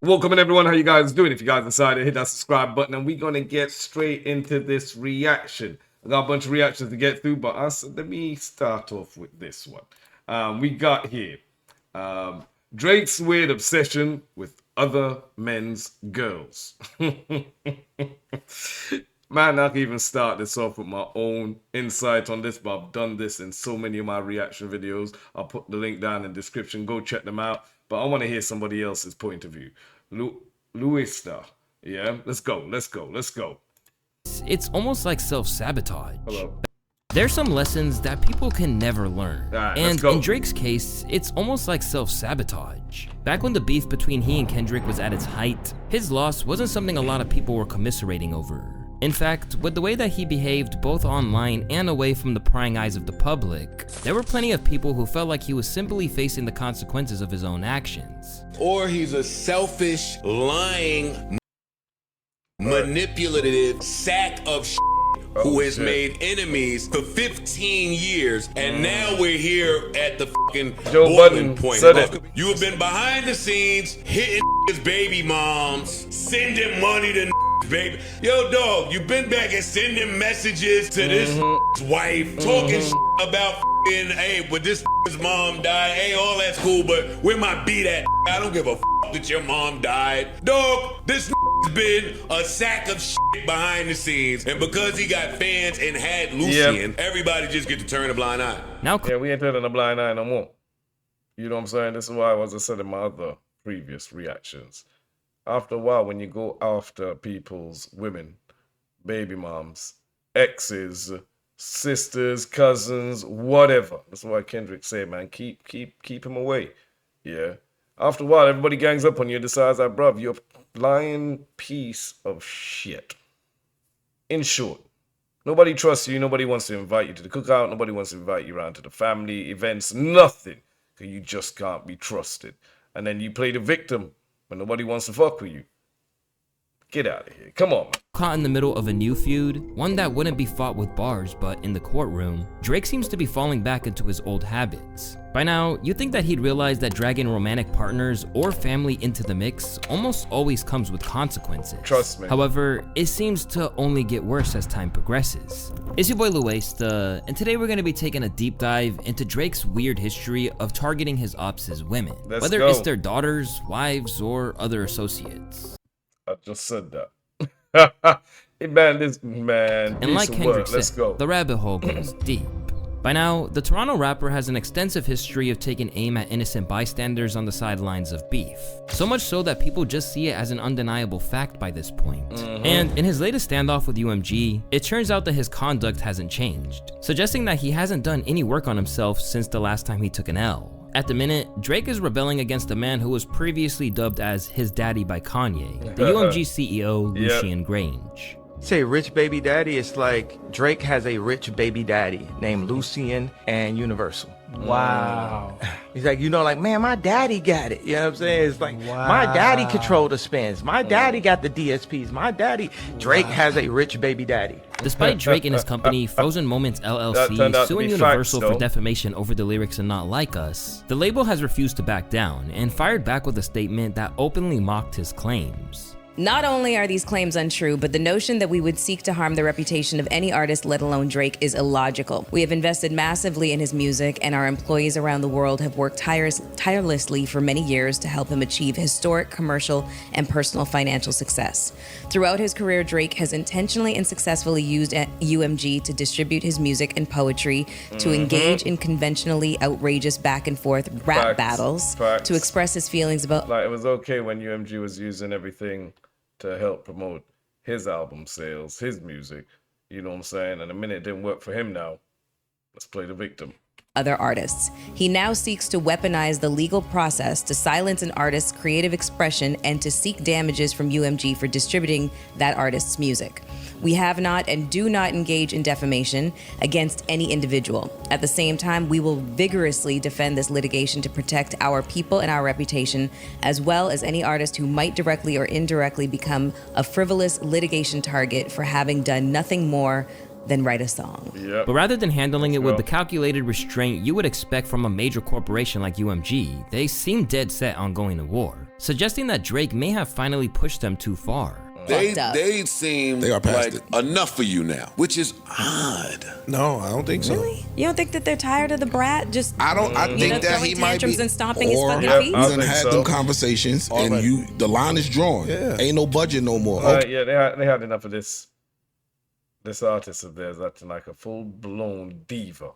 Welcome in everyone, how you guys doing? If you guys decided to hit that subscribe button, and we're gonna get straight into this reaction. I got a bunch of reactions to get through, but let me start off with this one. We got here Drake's weird obsession with other men's girls. Man, I can even start this off with my own insight on this, but I've done this in so many of my reaction videos. I'll put the link down in the description. Go check them out. But I want to hear somebody else's point of view. Luista. Yeah, let's go. It's almost like self-sabotage. Hello. There's some lessons that people can never learn. Right, and in Drake's case, it's almost like self-sabotage. Back when the beef between he and Kendrick was at its height, his loss wasn't something a lot of people were commiserating over. In fact, with the way that he behaved both online and away from the prying eyes of the public, there were plenty of people who felt like he was simply facing the consequences of his own actions. Or he's a selfish, lying, manipulative sack of who has made enemies for 15 years, and now we're here at the fucking boiling point. You have been behind the scenes, hitting his baby moms, sending money to baby. Yo, dog, you been back and sending messages to this wife, talking about hey, but this mom died. Hey, all that's cool, but where my beat at? I don't give a that your mom died. Dog, this been a sack of behind the scenes, and because he got fans and had Lucian, everybody just get to turn a blind eye. Now, we ain't turning a blind eye no more. You know what I'm saying? This is why, as I said in my other previous reactions, after a while, when you go after people's women, baby moms, exes, sisters, cousins, whatever, that's why Kendrick said, man, keep him away. Yeah. After a while, everybody gangs up on you and decides that, bruv, you're a lying piece of shit. In short, nobody trusts you. Nobody wants to invite you to the cookout. Nobody wants to invite you around to the family events. Nothing. Because you just can't be trusted. And then you play the victim when nobody wants to fuck with you. Get out of here. Come on, man. Caught in the middle of a new feud, one that wouldn't be fought with bars, but in the courtroom, Drake seems to be falling back into his old habits. By now, you'd think that he'd realize that dragging romantic partners or family into the mix almost always comes with consequences. Trust me. However, it seems to only get worse as time progresses. It's your boy WEIRDO, and today we're going to be taking a deep dive into Drake's weird history of targeting his ops as women, whether it's their daughters, wives, or other associates. I just said that. Man, this man. And like Kendrick said, the rabbit hole goes deep. By now, the Toronto rapper has an extensive history of taking aim at innocent bystanders on the sidelines of beef. So much so that people just see it as an undeniable fact by this point. And in his latest standoff with UMG, it turns out that his conduct hasn't changed, suggesting that he hasn't done any work on himself since the last time he took an L. At the minute, Drake is rebelling against a man who was previously dubbed as his daddy by Kanye, the UMG CEO, Lucian Grange. Say rich baby daddy, it's like Drake has a rich baby daddy named Lucian and Universal. Wow. He's like, you know, like, man, my daddy got it. You know what I'm saying? It's like, my daddy controlled the spins. My daddy got the DSPs. My daddy. Drake has a rich baby daddy. Despite Drake and his company, Frozen Moments LLC, suing Universal for defamation over the lyrics in Not Like Us, the label has refused to back down and fired back with a statement that openly mocked his claims. Not only are these claims untrue, but the notion that we would seek to harm the reputation of any artist, let alone Drake, is illogical. We have invested massively in his music, and our employees around the world have worked tirelessly for many years to help him achieve historic commercial and personal financial success. Throughout his career, Drake has intentionally and successfully used UMG to distribute his music and poetry, to engage in conventionally outrageous back and forth rap battles, to express his feelings about— Like, it was okay when UMG was using everything to help promote his album sales, his music, you know what I'm saying? And the minute it didn't work for him now, let's play the victim. Other artists. He now seeks to weaponize the legal process to silence an artist's creative expression and to seek damages from UMG for distributing that artist's music. We have not and do not engage in defamation against any individual. At the same time, we will vigorously defend this litigation to protect our people and our reputation, as well as any artist who might directly or indirectly become a frivolous litigation target for having done nothing more than write a song. But rather than handling it with the calculated restraint you would expect from a major corporation like UMG, they seem dead set on going to war, suggesting that Drake may have finally pushed them too far. They seem like enough for you now, which is odd. No, I don't think so. Really? You don't think that they're tired of the brat just I think that he might be, and stomping his fucking feet? You done had them conversations and the line is drawn. Ain't no budget no more. Yeah, they had enough of this artist of theirs acting like a full-blown diva.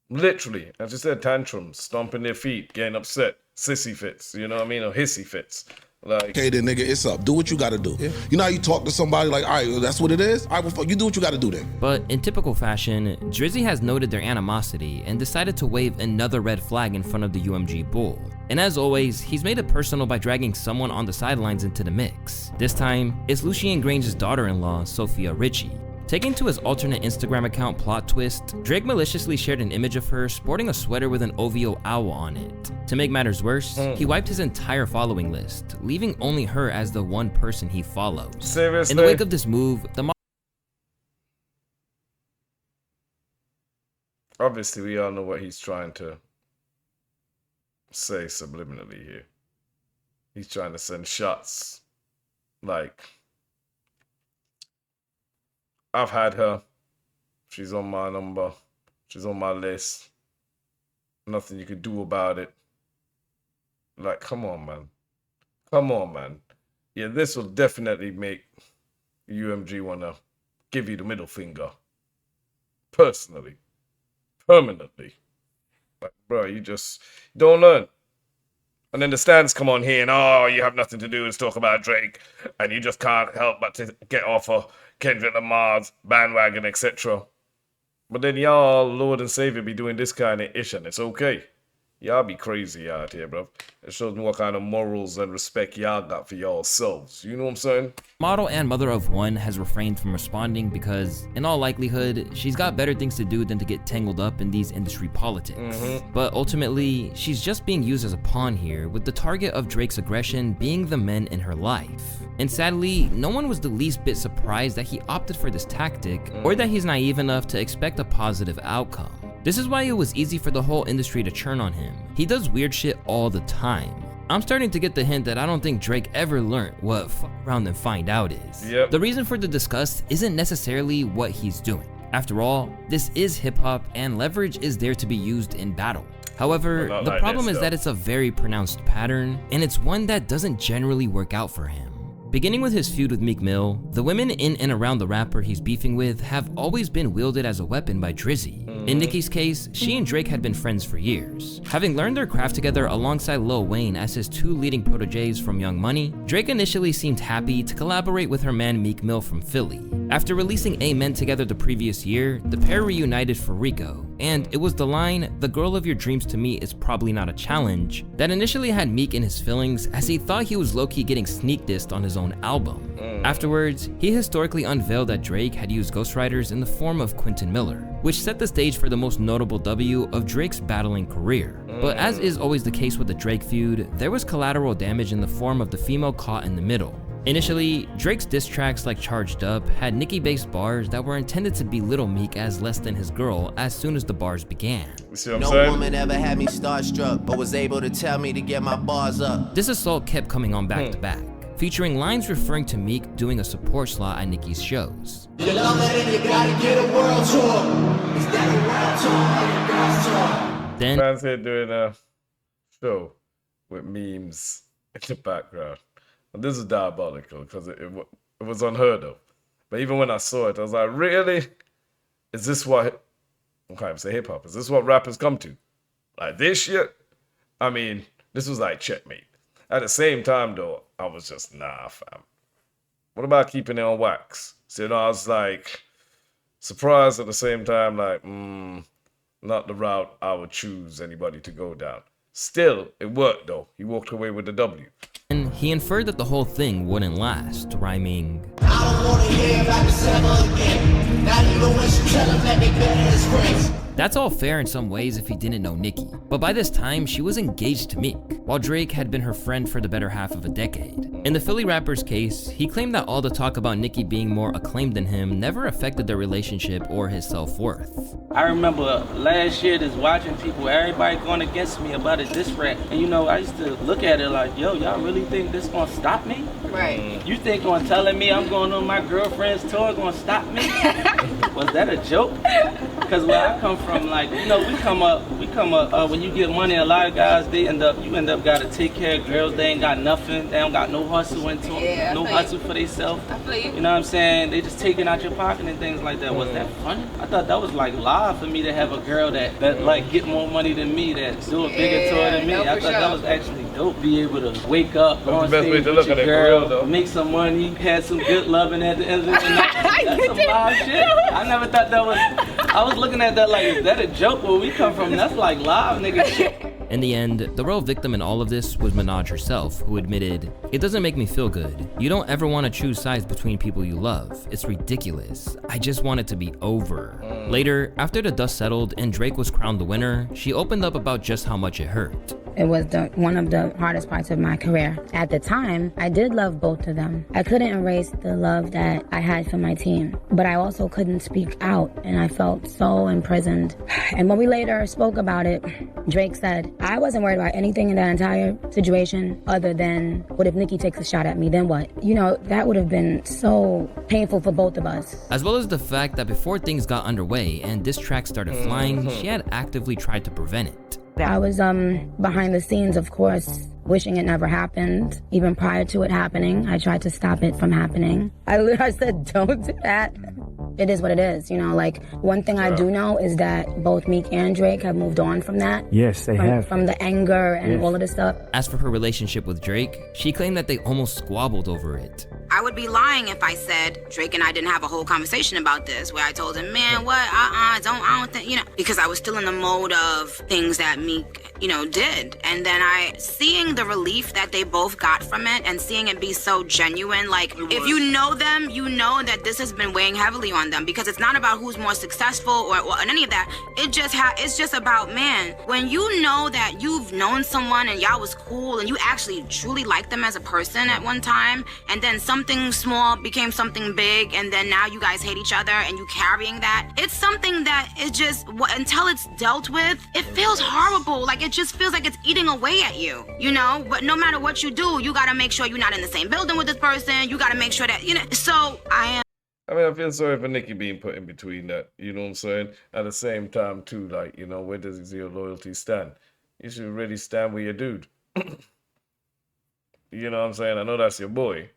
Literally, as you said, tantrums, stomping their feet, getting upset, sissy fits, you know what I mean, or hissy fits. Like, okay then, nigga, it's up. Do what you gotta do. You know how you talk to somebody like, all right, well, that's what it is? All right, well, fuck, you do what you gotta do then. But in typical fashion, Drizzy has noted their animosity and decided to wave another red flag in front of the UMG bull. And as always, he's made it personal by dragging someone on the sidelines into the mix. This time, it's Lucien Grange's daughter-in-law, Sophia Richie. Taking to his alternate Instagram account Plot Twist, Drake maliciously shared an image of her sporting a sweater with an OVO owl on it. To make matters worse, he wiped his entire following list, leaving only her as the one person he follows. Seriously? In the wake of this move, the obviously we all know what he's trying to say subliminally here. He's trying to send shots like, I've had her. She's on my number. She's on my list. Nothing you could do about it. Like, come on, man. Come on, man. Yeah, this will definitely make UMG want to give you the middle finger. Personally. Permanently. Like, bro, you just don't learn. And then the stands come on here and, oh, you have nothing to do is talk about Drake. And you just can't help but to get off of Kendrick Lamar's bandwagon, etc. But then y'all, Lord and Savior, be doing this kind of ish, and it's okay. Y'all be crazy out here, bro. It shows me what kind of morals and respect y'all got for y'all selves. You know what I'm saying? Model and mother of one has refrained from responding because, in all likelihood, she's got better things to do than to get tangled up in these industry politics. But ultimately, she's just being used as a pawn here, with the target of Drake's aggression being the men in her life. And sadly, no one was the least bit surprised that he opted for this tactic, or that he's naive enough to expect a positive outcome. This is why it was easy for the whole industry to churn on him. He does weird shit all the time. I'm starting to get the hint that I don't think Drake ever learned what fuck around and find out is. The reason for the disgust isn't necessarily what he's doing. After all, this is hip hop and leverage is there to be used in battle. However, the problem is that it's a very pronounced pattern, and it's one that doesn't generally work out for him. Beginning with his feud with Meek Mill, the women in and around the rapper he's beefing with have always been wielded as a weapon by Drizzy. In Nicki's case, she and Drake had been friends for years. Having learned their craft together alongside Lil Wayne as his two leading proteges from Young Money, Drake initially seemed happy to collaborate with her man Meek Mill from Philly. After releasing Amen together the previous year, the pair reunited for Rico, and it was the line, "The girl of your dreams to me is probably not a challenge," that initially had Meek in his feelings as he thought he was low-key getting sneak dissed on his own album. Afterwards, he historically unveiled that Drake had used ghostwriters in the form of Quentin Miller, which set the stage for the most notable W of Drake's battling career. But as is always the case with the Drake feud, there was collateral damage in the form of the female caught in the middle. Initially, Drake's diss tracks like Charged Up had Nicki-based bars that were intended to belittle Meek as less than his girl as soon as the bars began. No woman ever had me starstruck, but was able to tell me to get my bars up. This assault kept coming on back to back, featuring lines referring to Meek doing a support slot at Nicki's shows. You love it and you gotta get a world tour. Is that a world tour or your girl's tour? Then fans here doing a show with memes in the background. And this is diabolical because it was unheard of. But even when I saw it, I was like, really? Is this what, I can't even say hip hop, is this what rappers come to? Like this shit? I mean, this was like checkmate. At the same time though, I was just, nah fam. What about keeping it on wax? So, you know, I was like, surprised at the same time, like, not the route I would choose anybody to go down. Still, it worked though. He walked away with the W. And he inferred that the whole thing wouldn't last, rhyming, I don't wanna hear about this ever again. Not even when she tell him that they better as friends. That's all fair in some ways if he didn't know Nicki, but by this time, she was engaged to Meek, while Drake had been her friend for the better half of a decade. In the Philly rapper's case, he claimed that all the talk about Nicki being more acclaimed than him never affected their relationship or his self-worth. I remember last year just watching people, everybody going against me about a diss track, and you know, I used to look at it like, yo, y'all really think this gonna stop me? Right. You think on telling me I'm going on my girlfriend's tour gonna stop me? Was that a joke? Because where I come from, like, you know, we come up, when you get money, a lot of guys, you end up gotta take care of girls, they ain't got nothing, they don't got no hustle into them, no hustle for themselves. You know what I'm saying? They just taking out your pocket and things like that. Was that funny? I thought that was like live for me to have a girl that like get more money than me, that do a bigger tour than me. I thought that was actually dope. Be able to wake up, go on stage with your girl, make some money, had some good loving at the end of the night. That's some live shit. I never thought that was, I was looking at that like, is that a joke? Where we come from, that's like live nigga shit. In the end, the real victim in all of this was Minaj herself, who admitted, "It doesn't make me feel good. You don't ever want to choose sides between people you love. It's ridiculous. I just want it to be over." Later, after the dust settled and Drake was crowned the winner, she opened up about just how much it hurt. It was one of the hardest parts of my career. At the time, I did love both of them. I couldn't erase the love that I had for my team, but I also couldn't speak out, and I felt so imprisoned. And when we later spoke about it, Drake said, "I wasn't worried about anything in that entire situation other than, what if Nicki takes a shot at me, then what?" You know, that would have been so painful for both of us. As well as the fact that before things got underway and diss tracks started flying, she had actively tried to prevent it. I was behind the scenes, of course, wishing it never happened. Even prior to it happening, I tried to stop it from happening. I said, don't do that. It is what it is, you know, like, one thing I do know is that both Meek and Drake have moved on from that. Yes, they have. From the anger and all of this stuff. As for her relationship with Drake, she claimed that they almost squabbled over it. I would be lying if I said Drake and I didn't have a whole conversation about this, where I told him, man, what, I don't think, you know, because I was still in the mode of things that Meek, you know, did. And then seeing the relief that they both got from it and seeing it be so genuine, like, if you know them, you know that this has been weighing heavily on them, because it's not about who's more successful or any of that. It's just about, man, when you know that you've known someone and y'all was cool and you actually truly liked them as a person at one time, and then something small became something big, and then now you guys hate each other and you carrying that, it's something that is just, until it's dealt with, it feels horrible. Like, it just feels like it's eating away at you, you know? But no matter what you do, you gotta make sure you're not in the same building with this person. You gotta make sure that, you know, so I feel sorry for Nicki being put in between that, you know what I'm saying? At the same time, too, like, you know, where does your loyalty stand? You should really stand with your dude. You know what I'm saying? I know that's your boy.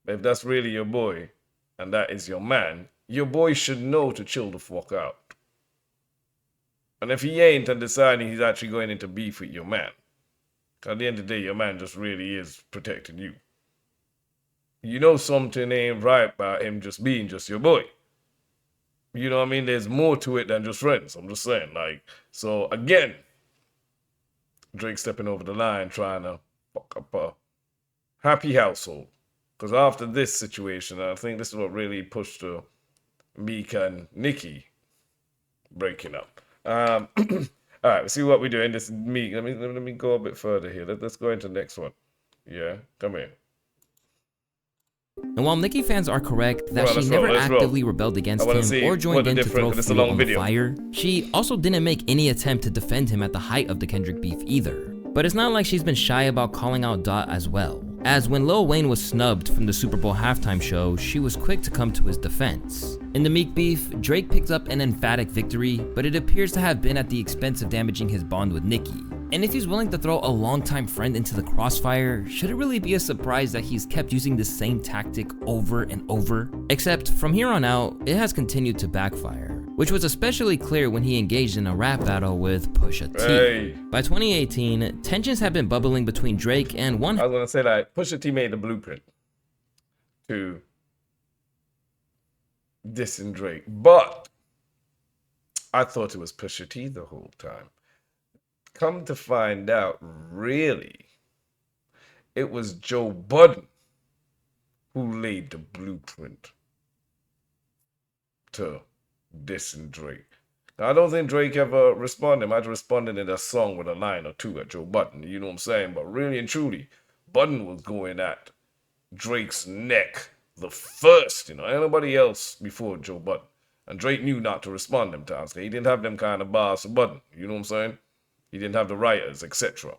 But if that's really your boy, and that is your man, your boy should know to chill the fuck out. And if he ain't and deciding he's actually going into beef with your man, at the end of the day, your man just really is protecting you. You know something ain't right about him just being just your boy. You know what I mean? There's more to it than just friends. I'm just saying, like, so again, Drake stepping over the line trying to fuck up a happy household. Because after this situation, I think this is what really pushed Meek and Nicki breaking up. All right, let's see what we're doing. This is Meek. Let me go a bit further here. Let's go into the next one. Yeah, come here. And while Nicki fans are correct that she never actively rebelled against him or joined in to throw fuel on the fire, she also didn't make any attempt to defend him at the height of the Kendrick beef either. But it's not like she's been shy about calling out Dot as well, as when Lil Wayne was snubbed from the Super Bowl halftime show, she was quick to come to his defense. In the Meek beef, Drake picked up an emphatic victory, but it appears to have been at the expense of damaging his bond with Nicki. And if he's willing to throw a longtime friend into the crossfire, should it really be a surprise that he's kept using the same tactic over and over? Except from here on out, it has continued to backfire, which was especially clear when he engaged in a rap battle with Pusha T. Hey. By 2018, tensions have been bubbling between Drake and one. I was gonna say that Pusha T made the blueprint to dissing Drake, but I thought it was Pusha T the whole time. Come to find out, really, it was Joe Budden who laid the blueprint to dissing Drake. I don't think Drake ever responded. Might have responded in a song with a line or two at Joe Budden. You know what I'm saying? But really and truly, Budden was going at Drake's neck the first. You know, anybody else before Joe Budden. And Drake knew not to respond them times. He didn't have them kind of bars for Budden. You know what I'm saying? He didn't have the writers, etc.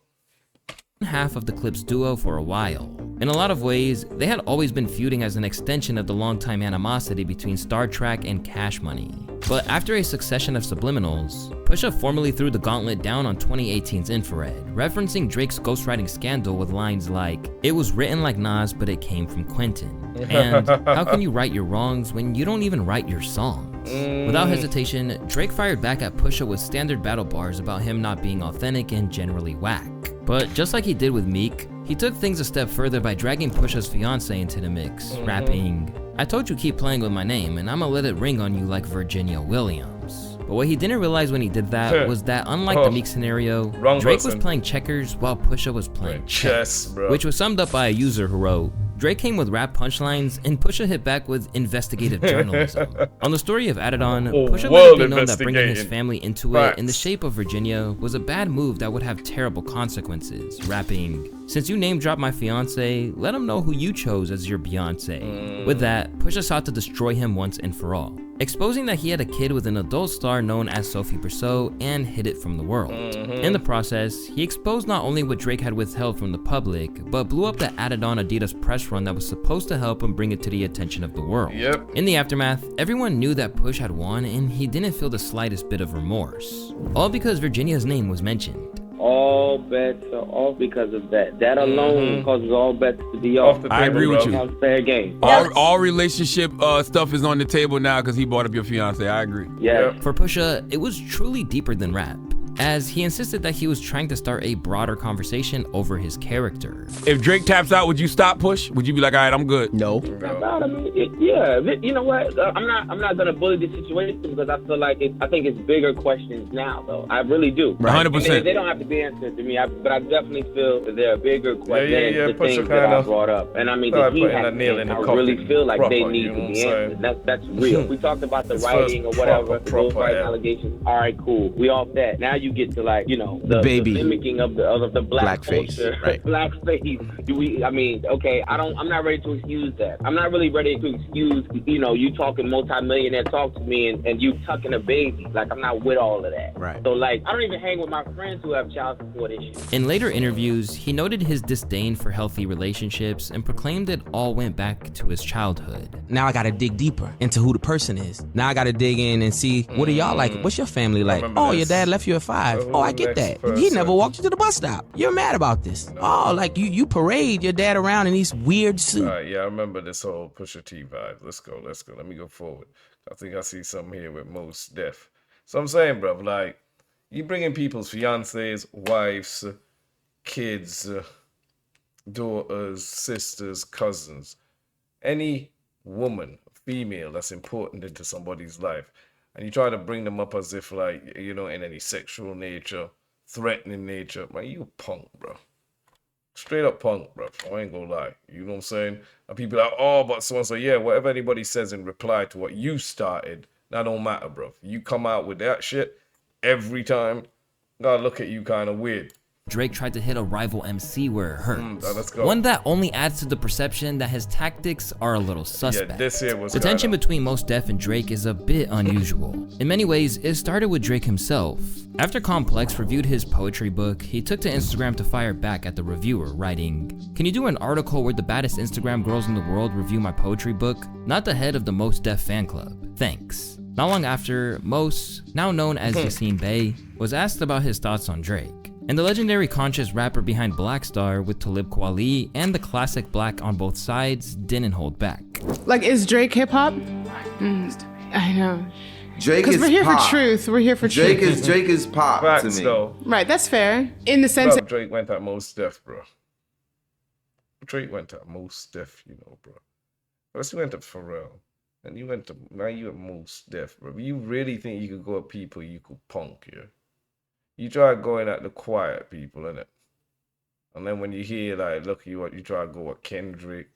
Half of the Clips duo for a while. In a lot of ways, they had always been feuding as an extension of the longtime animosity between Star Trek and Cash Money. But after a succession of subliminals, Pusha formally threw the gauntlet down on 2018's Infrared, referencing Drake's ghostwriting scandal with lines like, "It was written like Nas, but it came from Quentin." And, "How can you right your wrongs when you don't even write your songs?" Without hesitation, Drake fired back at Pusha with standard battle bars about him not being authentic and generally whack. But just like he did with Meek, he took things a step further by dragging Pusha's fiancée into the mix, rapping, "I told you keep playing with my name and I'ma let it ring on you like Virginia Williams." But what he didn't realize when he did that was that unlike the Meek scenario, Drake was playing checkers while Pusha was playing chess, which was summed up by a user who wrote, "Drake came with rap punchlines and Pusha hit back with investigative journalism." On the story of Adidon, Pusha let it be known that bringing his family into it in the shape of Virginia was a bad move that would have terrible consequences, rapping, "Since you name dropped my fiance, let him know who you chose as your Beyonce." With that, Pusha sought to destroy him once and for all, exposing that he had a kid with an adult star known as Sophie Brousseau and hid it from the world. In the process, he exposed not only what Drake had withheld from the public, but blew up the Adidon Adidas press run that was supposed to help him bring it to the attention of the world. In the aftermath, everyone knew that Push had won and he didn't feel the slightest bit of remorse. All because Virginia's name was mentioned. All bets are off because of that. That alone causes all bets to be off. I agree with you. Fair game. All relationship stuff is on the table now because he brought up your fiance. I agree. Yeah. For Pusha, it was truly deeper than rap, as he insisted that he was trying to start a broader conversation over his character. If Drake taps out, would you stop Push? Would you be like, all right, I'm good? No. I mean, yeah. You know what? I'm not gonna bully the situation because I feel like I think it's bigger questions now, though. I really do. 100%. They don't have to be answered to me, but I definitely feel that there are bigger questions than the Pusha things that I brought up. And I mean, the he has I really feel like they need to be answered. That's real. We talked about the writing or whatever, those writing allegations. All right, cool. We off that. Now you get to like, you know, the mimicking of the black culture, right? Blackface. I mean, okay, I'm not ready to excuse that. I'm not really ready to excuse, you know, you talking multi-millionaire talk to me and you tucking a baby. Like, I'm not with all of that. Right. So like, I don't even hang with my friends who have child support issues. In later interviews, he noted his disdain for healthy relationships and proclaimed it all went back to his childhood. Now I gotta dig deeper into who the person is. Now I gotta dig in and see, what are y'all like? What's your family like? Oh, your dad left you at 5. Oh, I get that. He never walked you to the bus stop. You're mad about this. Oh, like you parade your dad around in these weird suits. Yeah, I remember this whole Pusha T vibe. Let's go. Let me go forward. I think I see something here with Mos Def. So I'm saying, bro, like, you bring in people's fiancés, wives, kids, daughters, sisters, cousins, any woman, female that's important into somebody's life, and you try to bring them up as if, like, you know, in any sexual nature, threatening nature, man, you punk, bro. Straight up punk, bro. I ain't gonna lie. You know what I'm saying? And people are like, oh, but so-and-so, yeah, whatever anybody says in reply to what you started, that don't matter, bro. You come out with that shit every time, gotta look at you kind of weird. Drake tried to hit a rival MC where it hurts. Let's go. One that only adds to the perception that his tactics are a little suspect. Yeah, this here was the tension between Mos Def and Drake is a bit unusual. In many ways, it started with Drake himself. After Complex reviewed his poetry book, he took to Instagram to fire back at the reviewer, writing, "Can you do an article where the baddest Instagram girls in the world review my poetry book? Not the head of the Mos Def fan club. Thanks." Not long after, Mos, now known as Yassine Bey, was asked about his thoughts on Drake. And the legendary conscious rapper behind Black Star with Talib Kweli and the classic Black on Both Sides didn't hold back. Like, is Drake hip hop? I know. Drake is Because we're here pop. for truth. We're here for Drake truth. Drake is pop Facts, to me. though. Right, that's fair. In the sense that Drake went at Mos Def, bro. Drake went at Mos Def, you know, bro. First you went to Pharrell, and now you at Mos Def, bro. You really think you could go at people you could punk, yeah? You try going at the quiet people, innit? And then when you hear, like, look, you try to go at Kendrick,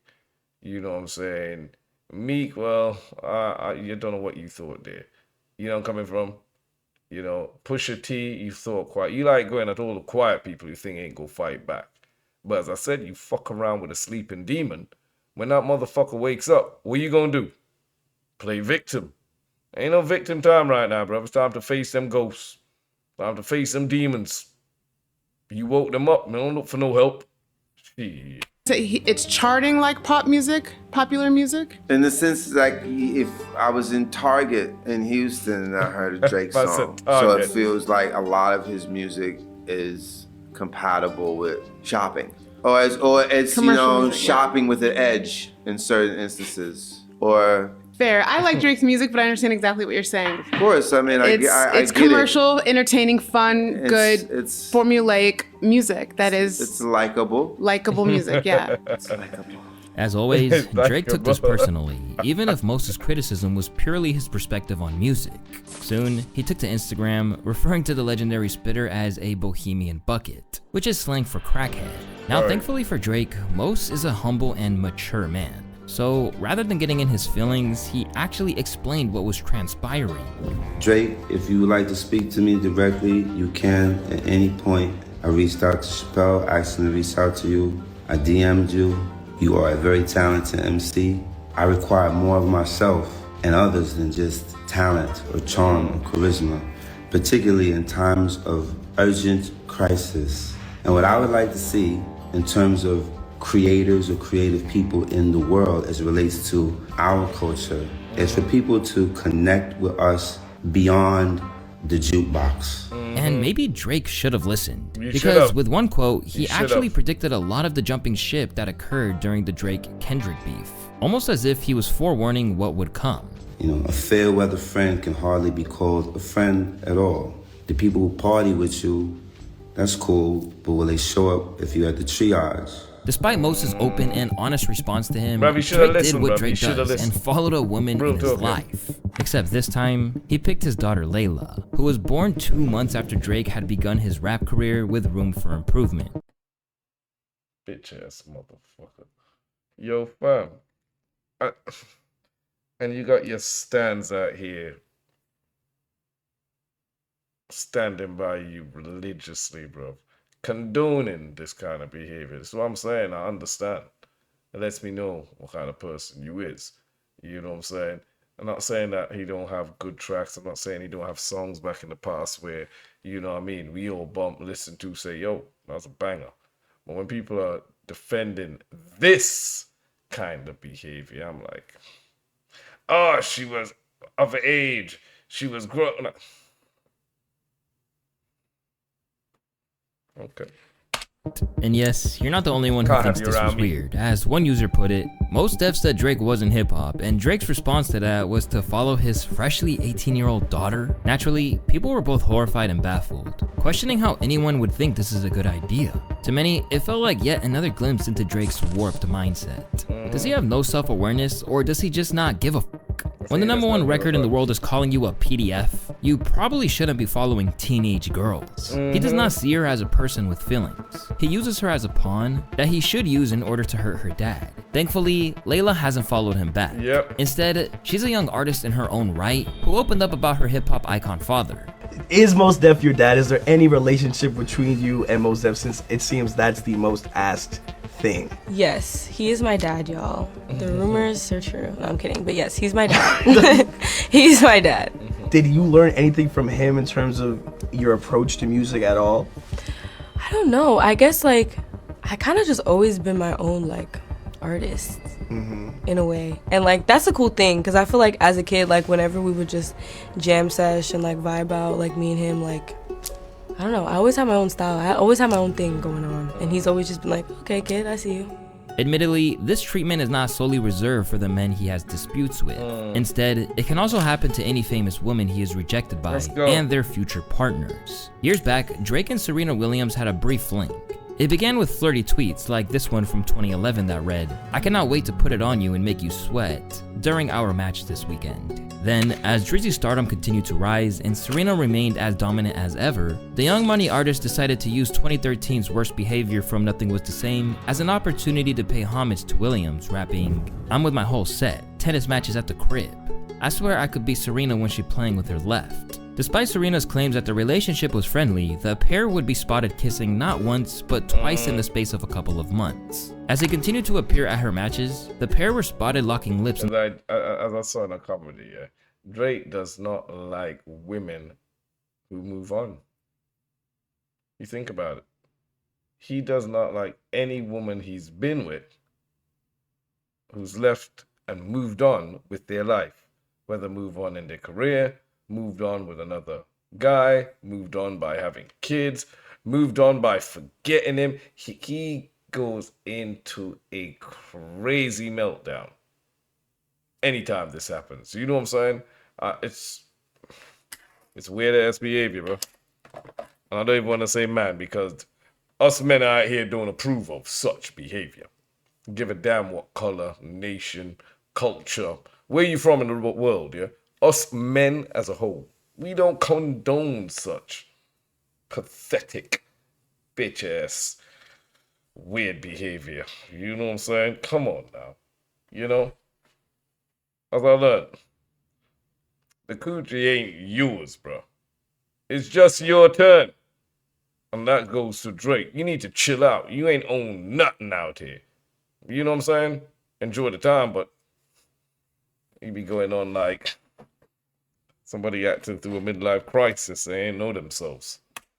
you know what I'm saying? Meek, well, you don't know what you thought there. You know where I'm coming from? You know, Pusha T, you thought quiet. You like going at all the quiet people you think ain't gonna fight back. But as I said, you fuck around with a sleeping demon. When that motherfucker wakes up, what you gonna do? Play victim. Ain't no victim time right now, bro. It's time to face them ghosts. Time to face them demons. You woke them up, man. Don't look for no help. Shit. So it's charting like pop music, popular music? In the sense, like, if I was in Target in Houston and I heard a Drake song, so it feels like a lot of his music is compatible with shopping. Or it's you know, music, shopping with an edge in certain instances. Or fair. I like Drake's music, but I understand exactly what you're saying. Of course, I mean, it's commercial, entertaining, fun, good, it's formulaic music that is. It's likable. Likable music, yeah. It's likable. As always, Drake took this personally, even if most of his criticism was purely his perspective on music. Soon, he took to Instagram, referring to the legendary spitter as a bohemian bucket, which is slang for crackhead. Now, thankfully for Drake, Mos is a humble and mature man. So rather than getting in his feelings, he actually explained what was transpiring. Drake, if you would like to speak to me directly, you can at any point. I reached out to Chappelle, asked him to reach out to you. I DM'd you. You are a very talented MC. I require more of myself and others than just talent or charm or charisma, particularly in times of urgent crisis. And what I would like to see in terms of creators or creative people in the world as it relates to our culture is for people to connect with us beyond the jukebox. And maybe Drake should have listened, because with one quote, he actually predicted a lot of the jumping ship that occurred during the Drake-Kendrick beef, almost as if he was forewarning what would come. You know, a fair weather friend can hardly be called a friend at all. The people who party with you, that's cool, but will they show up if you had the triage? Despite Mos' open and honest response to him, Drake did what Drake does and followed a woman in his life. Except this time, he picked his daughter Layla, who was born 2 months after Drake had begun his rap career with room for improvement. Bitch ass motherfucker. Yo, fam. And you got your stands out here standing by you religiously, bro. Condoning this kind of behavior. That's what I'm saying. I understand. It lets me know what kind of person you is. You know what I'm saying? I'm not saying that he don't have good tracks. I'm not saying he don't have songs back in the past where, you know what I mean, we all listen to, say, yo, that was a banger. But when people are defending this kind of behavior, I'm like, oh, she was of age. She was grown up. Okay. And yes, you're not the only one who thinks this was weird. As one user put it, Mos Def said Drake wasn't hip-hop, and Drake's response to that was to follow his freshly 18-year-old daughter. Naturally, people were both horrified and baffled, questioning how anyone would think this is a good idea. To many, it felt like yet another glimpse into Drake's warped mindset. Does he have no self-awareness, or does he just not give a fuck? When the #1 record in the world is calling you a PDF, you probably shouldn't be following teenage girls. He does not see her as a person with feelings. He uses her as a pawn that he should use in order to hurt her dad. Thankfully, Layla hasn't followed him back. Instead, she's a young artist in her own right who opened up about her hip-hop icon father. Is Mos Def your dad? Is there any relationship between you and Mos Def, since it seems that's the most asked thing? Yes, he is my dad, y'all. The rumors are true. No, I'm kidding, but yes, he's my dad. He's my dad. Did you learn anything from him in terms of your approach to music at all? I don't know. I guess, like, I kind of just always been my own, like, artist in a way. And, like, that's a cool thing, because I feel like as a kid, like, whenever we would just jam sesh and, like, vibe out, like, me and him, like, I don't know. I always have my own style. I always have my own thing going on. And he's always just been like, okay, kid, I see you. Admittedly, this treatment is not solely reserved for the men he has disputes with. Instead, it can also happen to any famous woman he is rejected by and their future partners. Years back, Drake and Serena Williams had a brief fling. It began with flirty tweets like this one from 2011 that read, "I cannot wait to put it on you and make you sweat during our match this weekend." Then, as Drizzy's stardom continued to rise and Serena remained as dominant as ever, the Young Money artist decided to use 2013's Worst Behavior from Nothing Was the Same as an opportunity to pay homage to Williams, rapping, "I'm with my whole set, tennis matches at the crib. I swear I could be Serena when she playing with her left." Despite Serena's claims that the relationship was friendly, the pair would be spotted kissing not once, but twice in the space of a couple of months. As they continued to appear at her matches, the pair were spotted locking lips. As I saw in a comedy, yeah, Drake does not like women who move on. You think about it. He does not like any woman he's been with who's left and moved on with their life, whether move on in their career, moved on with another guy, moved on by having kids, moved on by forgetting him. He goes into a crazy meltdown anytime this happens. You know what I'm saying? It's weird ass behavior, bro. And I don't even want to say man, because us men out here don't approve of such behavior. Give a damn what color, nation, culture, where you from in the world, yeah? Us men as a whole, we don't condone such pathetic, bitch-ass, weird behavior. You know what I'm saying? Come on now. You know? As I learned, the coochie ain't yours, bro. It's just your turn. And that goes to Drake. You need to chill out. You ain't own nothing out here. You know what I'm saying? Enjoy the time, but you be going on like somebody acting through a midlife crisis. They ain't know themselves.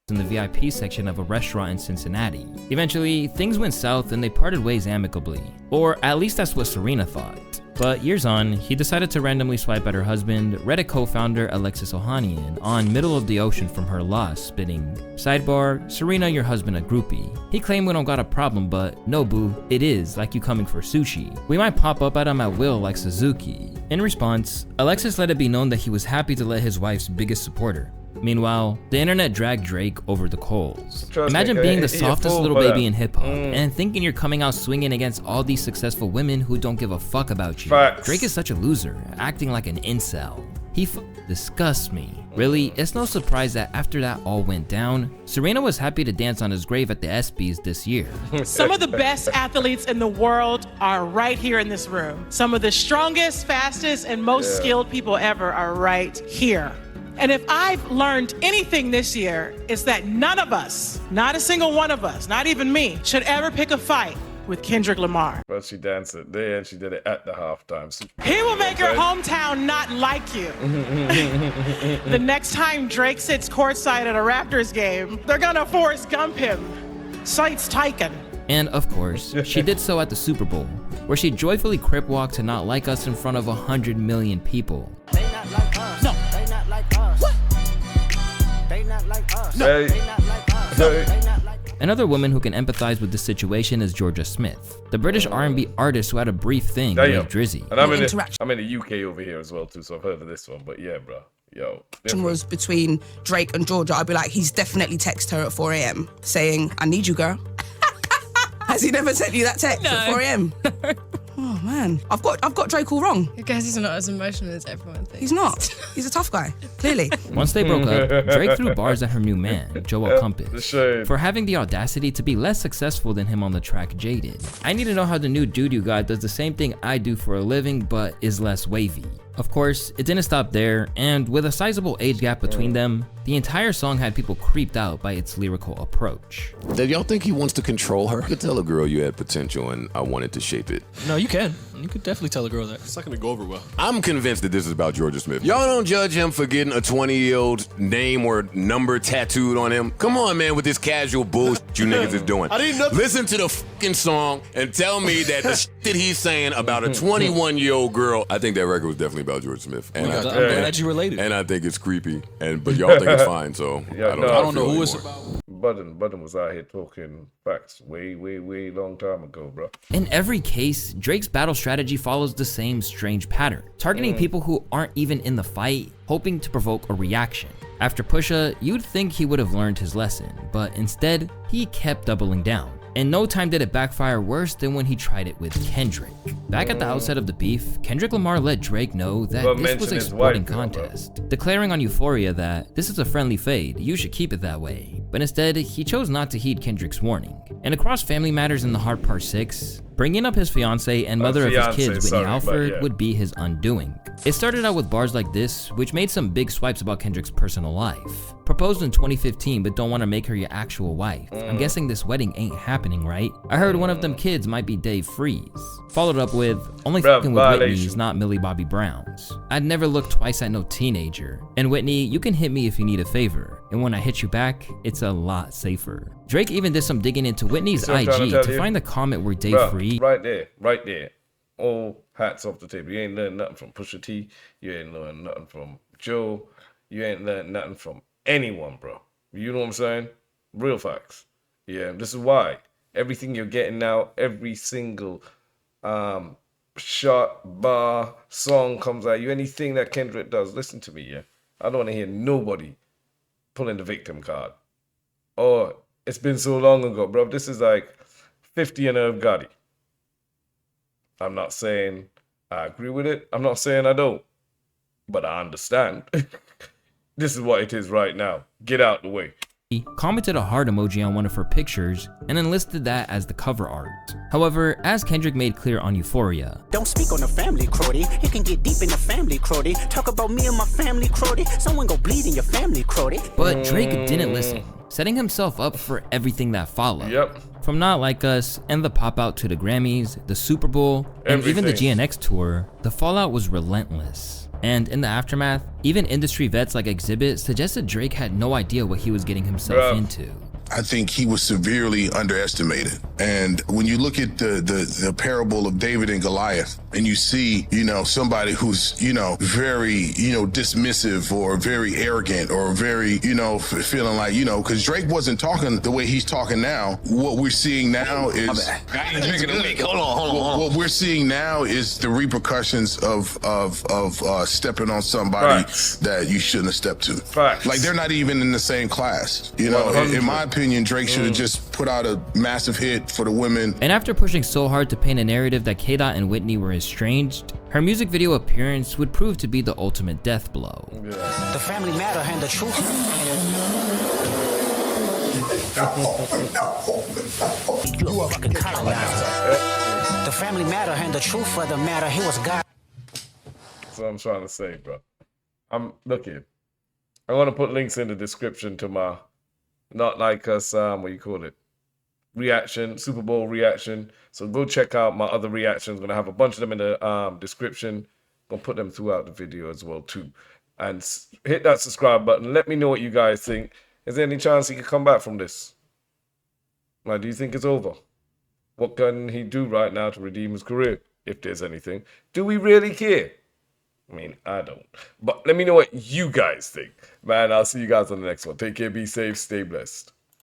In the VIP section of a restaurant in Cincinnati. Eventually, things went south and they parted ways amicably. Or at least that's what Serena thought. But years on, he decided to randomly swipe at her husband, Reddit co-founder Alexis Ohanian, on Middle of the Ocean from her loss, spitting, "Sidebar, Serena, your husband a groupie. He claimed we don't got a problem, but no boo, it is, like you coming for sushi. We might pop up at him at will like Suzuki." In response, Alexis let it be known that he was happy to let his wife's biggest supporter. Meanwhile, the internet dragged Drake over the coals. Imagine being the softest little baby in hip-hop and thinking you're coming out swinging against all these successful women who don't give a fuck about you. Facts. Drake is such a loser, acting like an incel. He disgusts me. Really, it's no surprise that after that all went down, Serena was happy to dance on his grave at the ESPYs this year. Some of the best athletes in the world are right here in this room. Some of the strongest, fastest, and most skilled people ever are right here. And if I've learned anything this year, it's that none of us, not a single one of us, not even me, should ever pick a fight with Kendrick Lamar. But she danced it there and she did it at the halftime. So, he will make your hometown not like you. The next time Drake sits courtside at a Raptors game, they're gonna Forrest Gump him. Sight's taken. And of course, she did so at the Super Bowl, where she joyfully crip walked to Not Like Us in front of 100 million people. They not like us. No. They not like us. What? They not like us. No. They not like us. They not like us. Another woman who can empathize with this situation is Georgia Smith, the British R&B artist who had a brief thing with Drizzy. And I'm in the UK over here as well too, so I've heard of this one. But yeah, bro. Yo. Was between Drake and Georgia, I'd be like, he's definitely texted her at 4 a.m. saying, "I need you, girl." Has he never sent you that text at 4 a.m.? Oh man, I've got Drake all wrong. I guess he's not as emotional as everyone thinks. He's not. He's a tough guy, clearly. Once they broke up, Drake threw bars at her new man, Joel Compass, for having the audacity to be less successful than him on the track Jaded. "I need to know how the new doo-doo guy does the same thing I do for a living, but is less wavy." Of course, it didn't stop there, and with a sizable age gap between them, the entire song had people creeped out by its lyrical approach. Did y'all think he wants to control her? You could tell a girl you had potential and I wanted to shape it. No, you can. You could definitely tell a girl that. It's not gonna go over well. I'm convinced that this is about Georgia Smith. Y'all don't judge him for getting a 20-year-old name or number tattooed on him. Come on, man, with this casual bullshit you niggas is doing. I didn't know. Listen to the fucking song and tell me that the shit that he's saying about a 21-year-old girl. I think that record was definitely about Georgia Smith. And I'm glad you related. And I think it's creepy. But y'all think it's fine, so I don't know who it's about. Budden was out here talking facts way long time ago, bro. In every case, Drake's battle strategy follows the same strange pattern, targeting people who aren't even in the fight, hoping to provoke a reaction. After Pusha, you'd think he would have learned his lesson, but instead, he kept doubling down. In no time did it backfire worse than when he tried it with Kendrick. Back at the outset of the beef, Kendrick Lamar let Drake know that this was a sporting contest, declaring on Euphoria that this is a friendly fade, you should keep it that way. But instead, he chose not to heed Kendrick's warning. And across family matters in the Heart Part 6, bringing up his fiancée and mother of his kids, Whitney Alford, would be his undoing. It started out with bars like this, which made some big swipes about Kendrick's personal life. Proposed in 2015, but don't want to make her your actual wife. I'm guessing this wedding ain't happening, right? I heard one of them kids might be Dave Freeze. Followed up with, only fucking with Whitney's, not Millie Bobby Brown's. I'd never look twice at no teenager. And Whitney, you can hit me if you need a favor. And when I hit you back, it's a lot safer. Drake even did some digging into Whitney's IG to find the comment where Dave Freeze. Right there. All hats off the table. You ain't learned nothing from Pusha T. You ain't learned nothing from Joe. You ain't learned nothing from anyone, bro. You know what I'm saying? Real facts. Yeah, this is why. Everything you're getting now, every single shot, bar, song comes at you. Anything that Kendrick does, listen to me, yeah? I don't want to hear nobody pulling the victim card. Oh, it's been so long ago, bro. This is like 50 and Irv Gotti. I'm not saying I agree with it. I'm not saying I don't. But I understand. This is what it is right now. Get out the way. He commented a heart emoji on one of her pictures and then listed that as the cover art. However, as Kendrick made clear on Euphoria, don't speak on the family, Crody. You can get deep in the family, Crody. Talk about me and my family, Crody. Someone go bleed in your family, Crody. But Drake didn't listen, setting himself up for everything that followed. Yep. From Not Like Us and the pop out to the Grammys, the Super Bowl, and even the GNX tour, the fallout was relentless. And in the aftermath, even industry vets like Exhibit suggested Drake had no idea what he was getting himself into. I think he was severely underestimated. And when you look at the parable of David and Goliath, and you see, somebody who's, very, dismissive or very arrogant or very, feeling like, because Drake wasn't talking the way he's talking now. What we're seeing now is Hold on. What we're seeing now is the repercussions of stepping on somebody that you shouldn't have stepped to. Like they're not even in the same class. In my opinion, Drake should have just put out a massive hit for the women. And after pushing so hard to paint a narrative that K-Dot and Whitney were estranged, her music video appearance would prove to be the ultimate death blow. The family matter and the truth. You a fucking colonizer. The family matter and the truth of the matter, he was God. That's what I'm trying to say, bro. Look here. I'm gonna put links in the description to my Not Like Us, reaction, Super Bowl reaction. So go check out my other reactions. Gonna have a bunch of them in the description. Gonna put them throughout the video as well too. And hit that subscribe button. Let me know what you guys think. Is there any chance he could come back from this? Like, do you think it's over? What can he do right now to redeem his career? If there's anything. Do we really care? I mean, I don't. But let me know what you guys think. Man, I'll see you guys on the next one. Take care, be safe, stay blessed.